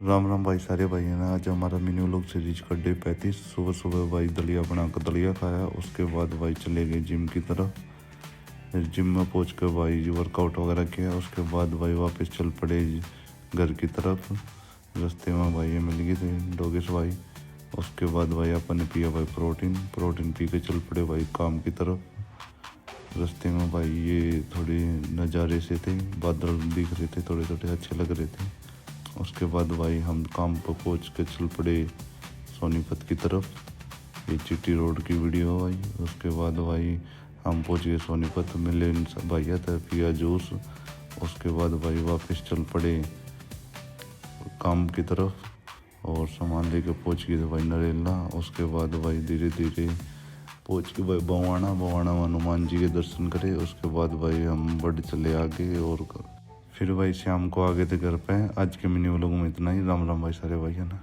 राम राम भाई सारे भाई है ना। आज हमारा मिनी व्लॉग सीरीज का डे 35। सुबह सुबह भाई दलिया बना कर दलिया खाया। उसके बाद भाई चले गए जिम की तरफ। फिर जिम में पहुंच कर भाई वर्कआउट वगैरह किया। उसके बाद भाई वापस चल पड़े घर की तरफ। रास्ते में भाई ये मिल गए थे डोगेश भाई। उसके बाद भाई अपन ने पिया भाई प्रोटीन पी के चल पड़े भाई काम की तरफ। रास्ते में भाई ये थोड़े नज़ारे से थे, बादल दिख रहे थे, थोड़े थोड़े अच्छे लग रहे थे। उसके बाद भाई हम काम पर पहुंच के चल पड़े सोनीपत की तरफ। ये चिट्टी रोड की वीडियो भाई। उसके बाद भाई हम पहुंच गए सोनीपत, मिले भैया था, पिया जूस। उसके बाद भाई वापस चल पड़े काम की तरफ और सामान लेके पहुंच गए थे भाई नरेला। उसके बाद भाई धीरे धीरे पहुंच के भाई बवाना में हनुमान जी के दर्शन करे। उसके बाद भाई हम बढ़ चले आगे और फिर भाई शाम को आ गए थे घर पे। आज के मिनी व्लॉग में इतना ही। राम राम भाई सारे भाई है ना।